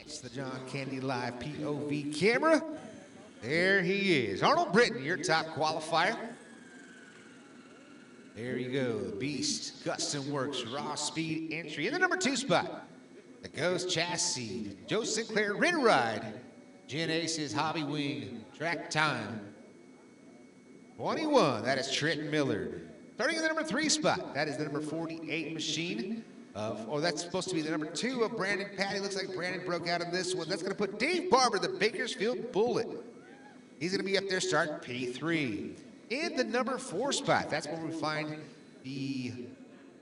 catch the John Kennedy Live POV camera. There he is. Arnold Britton, your top qualifier. There you go, the Beast, Custom Works, Raw Speed entry in the number 2 spot. The Ghost Chassis, Joe Sinclair, Red Ride, Gen Ace's Hobby Wing, Track Time. 21, that is Trent Millard. Starting in the number 3 spot, that is the number 48 machine that's supposed to be the number 2 of Brandon Patty. Looks like Brandon broke out in this one. That's gonna put Dave Barber, the Bakersfield Bullet. He's gonna be up there starting P3. In the number 4 spot, that's where we find the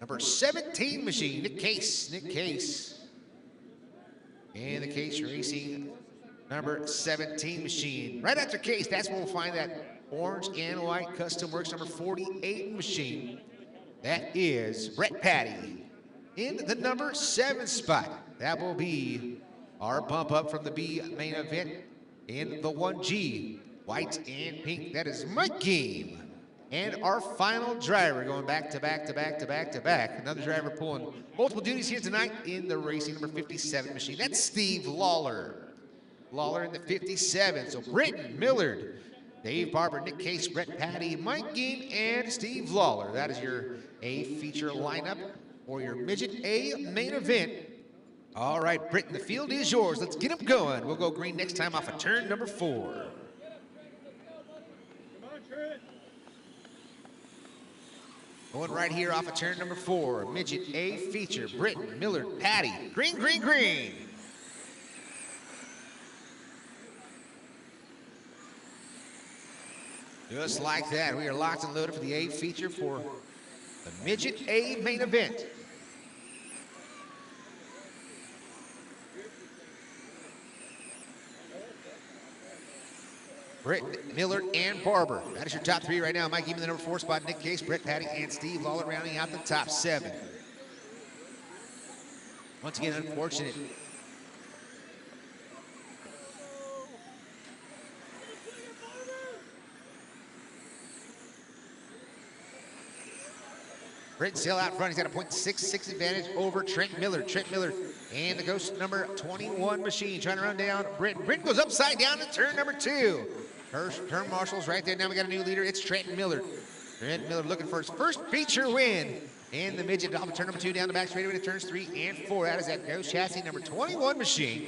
number 17 machine, Nick Case. And the Case Racing number 17 machine. Right after Case, that's where we'll find that orange and white Custom Works number 48 machine. That is Brett Patty. In the number 7 spot, that will be our bump up from the B main event in the 1G. White and pink, that is Mike Game. And our final driver going back to back. Another driver pulling multiple duties here tonight in the racing number 57 machine. That's Steve Lawler. Lawler in the 57. So Britton, Millard, Dave Barber, Nick Case, Brett Patty, Mike Game, and Steve Lawler. That is your A feature lineup for your Midget A main event. All right, Britton, the field is yours. Let's get them going. We'll go green next time off of turn number 4. Going right here off of turn number 4, Midget A feature, Britton, Millard, Patty, green. Just like that, we are locked and loaded for the A feature for the Midget A main event. Britton, Millard, and Barber. That is your top 3 right now. Mike Game in the number 4 spot, Nick Case, Brett Patty, and Steve Lawler rounding out the top 7. Once again, unfortunate. Britton still out front. He's got a .66 advantage over Trent Millard. Trent Millard and the Ghost number 21 machine trying to run down Britton. Britton goes upside down to turn number 2. Turn marshals right there. Now we got a new leader. It's Trent Millard. Trent Millard looking for his first feature win in the midget. Off of turn number 2 down the back straightaway to turns 3 and 4. That is that Ghost Chassis number 21 machine.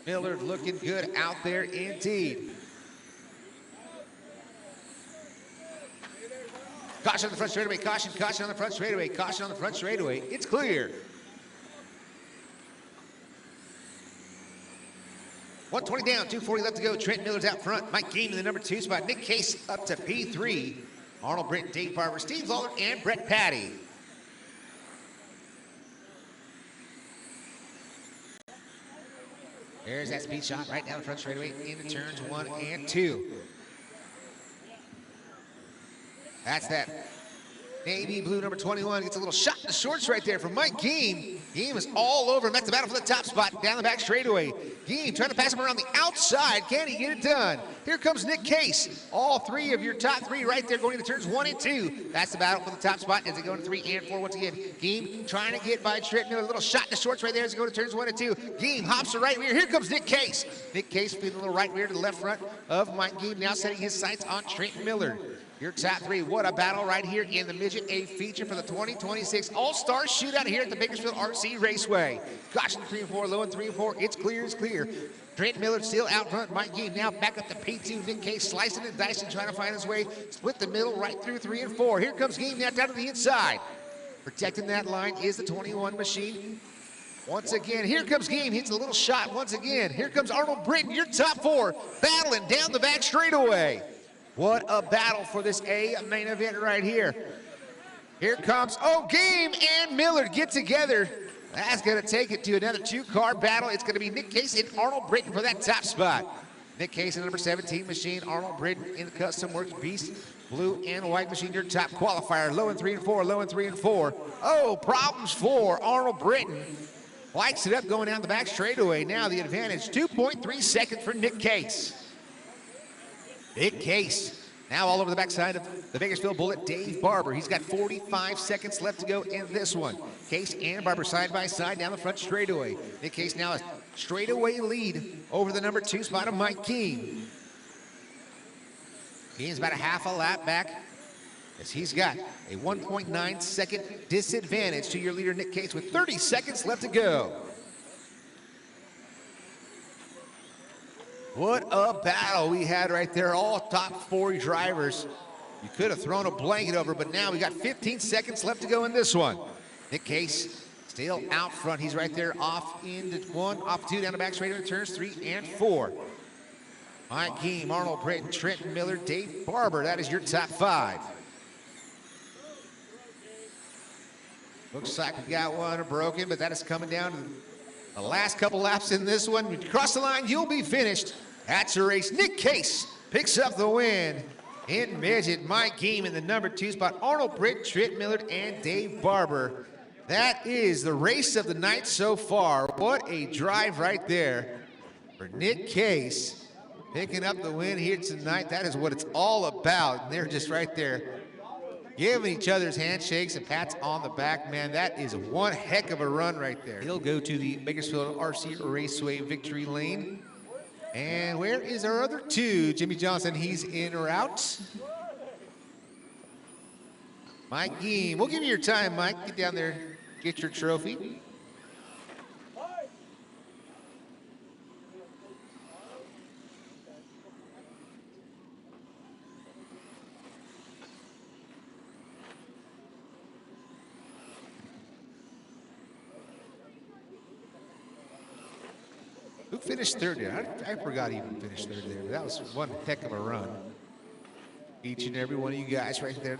Millard looking good out there indeed. Caution on the front straightaway, caution on the front straightaway, caution on the front straightaway. It's clear. 120 down, 240 left to go. Trent Millard's out front. Mike Game in the number 2 spot. Nick Case up to P3. Arnold Britton, Dave Barber, Steve Lawler, and Brett Patty. There's that speed shot right down the front straightaway into turns 1 and 2. That's that navy blue number 21. Gets a little shot in the shorts right there from Mike Game. Game is all over him. That's the battle for the top spot down the back straightaway. Game trying to pass him around the outside. Can he get it done? Here comes Nick Case. All 3 of your top 3 right there going into turns 1 and 2. That's the battle for the top spot as they go into 3 and 4 once again. Game trying to get by Trent Miller. A little shot in the shorts right there as they go to turns 1 and 2. Game hops to right rear. Here comes Nick Case. Nick Case feeding a little right rear to the left front of Mike Game. Now setting his sights on Trent Miller. Your top 3, what a battle right here in the Midget A feature for the 2026 All-Star Shootout here at the Bakersfield RC Raceway. Caution 3 and 4, low in 3 and 4, it's clear. Trent Miller still out front, Mike Game now back up to P2, Nick Case slicing and dicing, trying to find his way, split the middle right through 3 and 4. Here comes Game now down to the inside. Protecting that line is the 21 machine. Once again, here comes Game, hits a little shot once again. Here comes Arnold Britton, your top 4, battling down the back straightaway. What a battle for this A main event right here. Here comes, Game and Millard get together. That's gonna take it to another 2-car battle. It's gonna be Nick Case and Arnold Britton for that top spot. Nick Case in the number 17 machine, Arnold Britton in the Custom Works Beast, blue and white machine, your top qualifier. Low in 3 and 4, low in 3 and 4. Oh, problems for Arnold Britton. Lights it up going down the back straightaway. Now the advantage, 2.3 seconds for Nick Case. Nick Case Now all over the backside of the Bakersfield Bullet, Dave Barber. He's got 45 seconds left to go in this one. Case and Barber side by side down the front straightaway. Nick Case now a straightaway lead over the number 2 spot of Mike Keene. Keene's about a half a lap back as he's got a 1.9 second disadvantage to your leader, Nick Case, with 30 seconds left to go. What a battle we had right there, all top 4 drivers. You could have thrown a blanket over, but now we got 15 seconds left to go in this one. Nick Case still out front. He's right there off into 1, off 2, down the back straight into turns 3 and 4. Mike Keene, Arnold Britton, Trenton Miller, Dave Barber. That is your top 5. Looks like we got one broken, but that is coming down to the last couple laps in this one. When you cross the line, you'll be finished. That's a race. Nick Case picks up the win in Midget. Mike Keene in the number 2 spot. Arnold Britton, Trent Millard, and Dave Barber. That is the race of the night so far. What a drive right there for Nick Case. Picking up the win here tonight. That is what it's all about. And they're just right there giving each other's handshakes and pats on the back. Man, that is one heck of a run right there. He'll go to the Bakersfield RC Raceway victory lane. And where is our other 2? Jimmy Johnson, he's in or out. Mike Keene, we'll give you your time, Mike. Get down there, get your trophy. Who finished 3rd there? I forgot he even finished 3rd there. That was one heck of a run. Each and every one of you guys right there